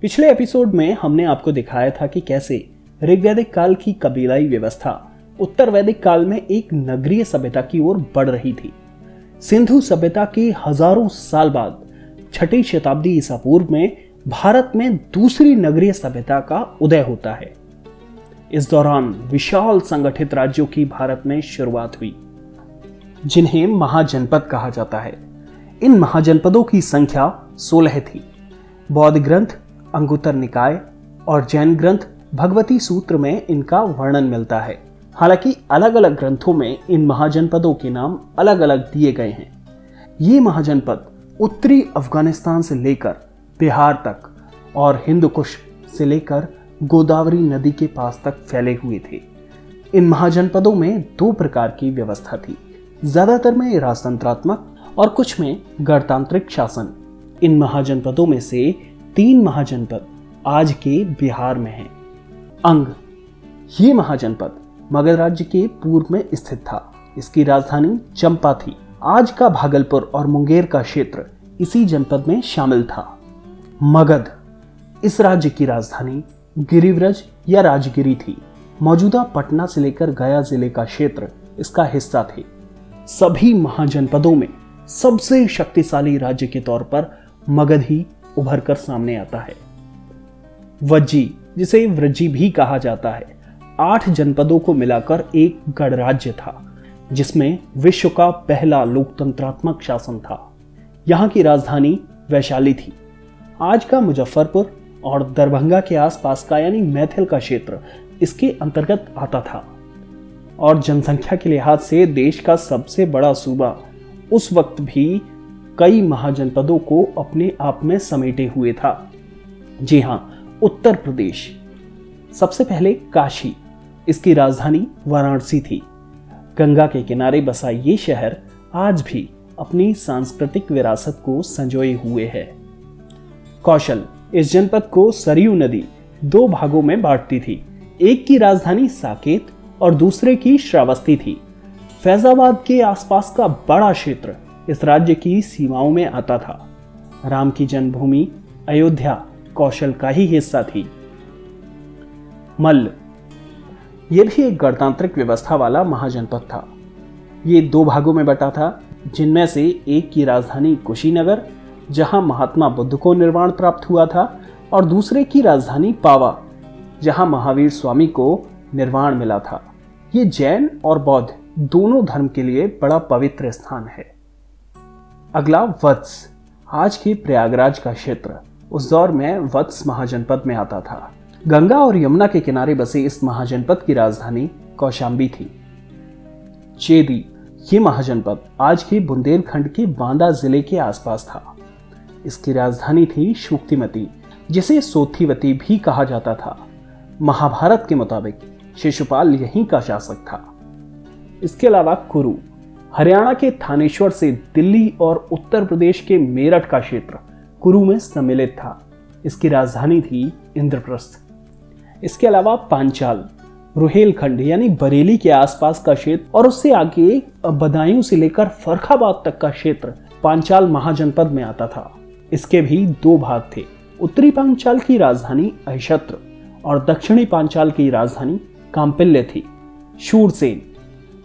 पिछले एपिसोड में हमने आपको दिखाया था कि कैसे ऋग्वैदिक काल की कबीलाई व्यवस्था उत्तर वैदिक काल में एक नगरीय सभ्यता की ओर बढ़ रही थी। सिंधु सभ्यता के हजारों साल बाद 6ठी शताब्दी ईसा पूर्व में भारत में दूसरी नगरीय सभ्यता का उदय होता है। इस दौरान विशाल संगठित राज्यों की भारत में शुरुआत हुई, जिन्हें महाजनपद कहा जाता है। इन महाजनपदों की संख्या 16 थी। बौद्ध ग्रंथ अंगुत्तर निकाय और जैन ग्रंथ भगवती सूत्र में इनका वर्णन मिलता है। हालांकि अलग अलग ग्रंथों में इन महाजनपदों के नाम अलग अलग दिए गए हैं। ये महाजनपद उत्तरी अफगानिस्तान से लेकर बिहार तक और हिंदू कुश से लेकर गोदावरी नदी के पास तक फैले हुए थे। इन महाजनपदों में 2 प्रकार की व्यवस्था थी, ज्यादातर में राजतंत्रात्मक और कुछ में गणतांत्रिक शासन। इन महाजनपदों में से 3 महाजनपद आज के बिहार में हैं। अंग, ये महाजनपद मगध राज्य के पूर्व में स्थित था। इसकी राजधानी चंपा थी। आज का भागलपुर और मुंगेर का क्षेत्र इसी जनपद में शामिल था। मगध, इस राज्य की राजधानी गिरिव्रज या राजगिरी थी। मौजूदा पटना से लेकर गया जिले का क्षेत्र इसका हिस्सा थे। सभी महाजनपदों में सबसे शक्तिशाली राज्य के तौर पर मगध ही उभर कर सामने आता है। वज्जी, जिसे व्रजी भी कहा जाता है, 8 जनपदों को मिलाकर एक गणराज्य था, जिसमें विश्व का पहला लोकतंत्रात्मक शासन था। यहाँ की राजधानी वैशाली थी। आज का मुजफ्फरपुर और दरभंगा के आसपास का यानी मैथिल का क्षेत्र इसके अंतर्गत आता था। और जनसंख्या के लिहाज से देश का सबसे बड़ा सूबा उस वक्त भी कई महाजनपदों को अपने आप में समेटे हुए था। जी हां, उत्तर प्रदेश। सबसे पहले काशी, इसकी राजधानी वाराणसी थी। गंगा के किनारे बसा ये शहर आज भी अपनी सांस्कृतिक विरासत को संजोए हुए है। कौशल, इस जनपद को सरयू नदी 2 भागों में बांटती थी। एक की राजधानी साकेत और दूसरे की श्रावस्ती थी। फैजाबाद के आसपास का बड़ा क्षेत्र इस राज्य की सीमाओं में आता था। राम की जन्मभूमि अयोध्या कौशल का ही हिस्सा थी। मल्ल, यह भी एक गणतांत्रिक व्यवस्था वाला महाजनपद था। ये 2 भागों में बटा था, जिनमें से एक की राजधानी कुशीनगर, जहां महात्मा बुद्ध को निर्वाण प्राप्त हुआ था, और दूसरे की राजधानी पावा, जहां महावीर स्वामी को निर्वाण मिला था। ये जैन और बौद्ध दोनों धर्म के लिए बड़ा पवित्र स्थान है। अगला वत्स, आज के प्रयागराज का क्षेत्र उस दौर में वत्स महाजनपद में आता था। गंगा और यमुना के किनारे बसे इस महाजनपद की राजधानी कौशांबी थी। चेदी, ये महाजनपद आज के बुंदेलखंड के बांदा जिले के आसपास था। इसकी राजधानी थी शुक्तिमती, जिसे सोथीवती भी कहा जाता था। महाभारत के मुताबिक शिशुपाल यहीं का शासक था। इसके अलावा कुरु, हरियाणा के थानेश्वर से दिल्ली और उत्तर प्रदेश के मेरठ का क्षेत्र कुरु में सम्मिलित था। इसकी राजधानी थी इंद्रप्रस्थ। इसके अलावा पांचाल, रुहेलखंड यानी बरेली के आसपास का क्षेत्र और उससे आगे बदायूं से लेकर फर्रुखाबाद तक का क्षेत्र पांचाल महाजनपद में आता था। इसके भी 2 भाग थे। उत्तरी पांचाल की राजधानी अहिशत्र और दक्षिणी पांचाल की राजधानी कांपिल्य थी। शूरसेन,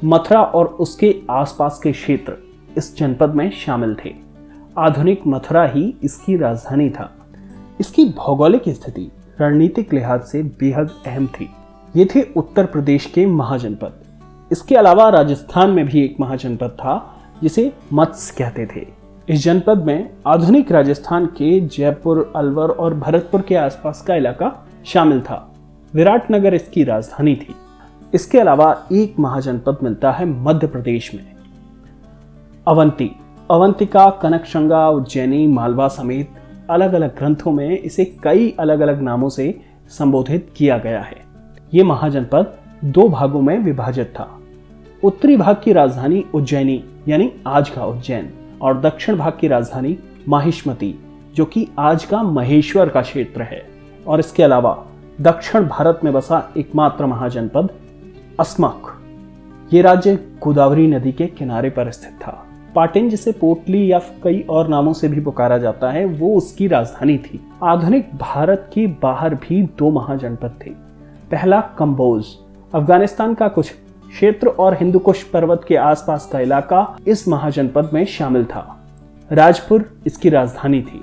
मथुरा और उसके आसपास के क्षेत्र इस जनपद में शामिल थे। आधुनिक मथुरा ही इसकी राजधानी था। इसकी भौगोलिक स्थिति रणनीतिक लिहाज से बेहद अहम थी। ये थे उत्तर प्रदेश के महाजनपद। इसके अलावा राजस्थान में भी एक महाजनपद था, जिसे मत्स्य कहते थे। इस जनपद में आधुनिक राजस्थान के जयपुर, अलवर और भरतपुर के आसपास का इलाका शामिल था। विराटनगर इसकी राजधानी थी। इसके अलावा एक महाजनपद मिलता है मध्य प्रदेश में, अवंती। अवंतिका, कनकशंगा, उज्जैनी, मालवा समेत अलग अलग ग्रंथों में इसे कई अलग अलग नामों से संबोधित किया गया है। ये महाजनपद 2 भागों में विभाजित था। उत्तरी भाग की राजधानी उज्जैनी यानी आज का उज्जैन और दक्षिण भाग की राजधानी माहिष्मती, जो कि आज का महेश्वर का क्षेत्र है। और इसके अलावा दक्षिण भारत में बसा एकमात्र महाजनपद अस्मक, ये राज्य गोदावरी नदी के किनारे पर स्थित था। पाटन, जिसे पोटली या कई और नामों से भी पुकारा जाता है, वो उसकी राजधानी थी। आधुनिक भारत के बाहर भी 2 महाजनपद थे। पहला कंबोज, अफगानिस्तान का कुछ क्षेत्र और हिंदुकुश पर्वत के आसपास का इलाका इस महाजनपद में शामिल था। राजपुर इसकी राजधानी थी।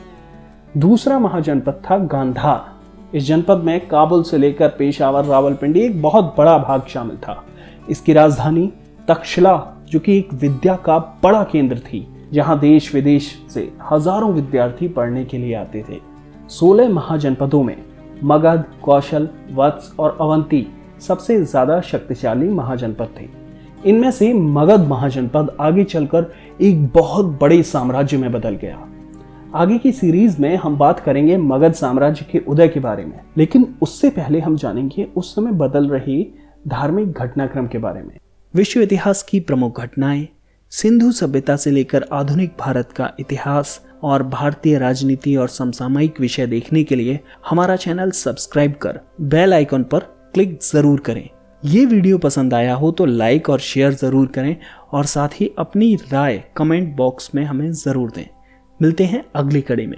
दूसरा महाजनपद था गांधार। इस जनपद में काबुल से लेकर पेशावर, रावलपिंडी एक बहुत बड़ा भाग शामिल था। इसकी राजधानी तक्षशिला, जो कि एक विद्या का बड़ा केंद्र थी, जहां देश विदेश से हजारों विद्यार्थी पढ़ने के लिए आते थे। 16 महाजनपदों में मगध, कौशल, वत्स और अवंती सबसे ज्यादा शक्तिशाली महाजनपद थे। इनमें से मगध महाजनपद आगे चलकर एक बहुत बड़े साम्राज्य में बदल गया। आगे की सीरीज में हम बात करेंगे मगध साम्राज्य के उदय के बारे में, लेकिन उससे पहले हम जानेंगे उस समय बदल रहे धार्मिक घटनाक्रम के बारे में। विश्व इतिहास की प्रमुख घटनाएं, सिंधु सभ्यता से लेकर आधुनिक भारत का इतिहास और भारतीय राजनीति और समसामयिक विषय देखने के लिए हमारा चैनल सब्सक्राइब कर बेल आइकन पर क्लिक जरूर करें। ये वीडियो पसंद आया हो तो लाइक और शेयर जरूर करें और साथ ही अपनी राय कमेंट बॉक्स में हमें जरूर दें। मिलते हैं अगली कड़ी में।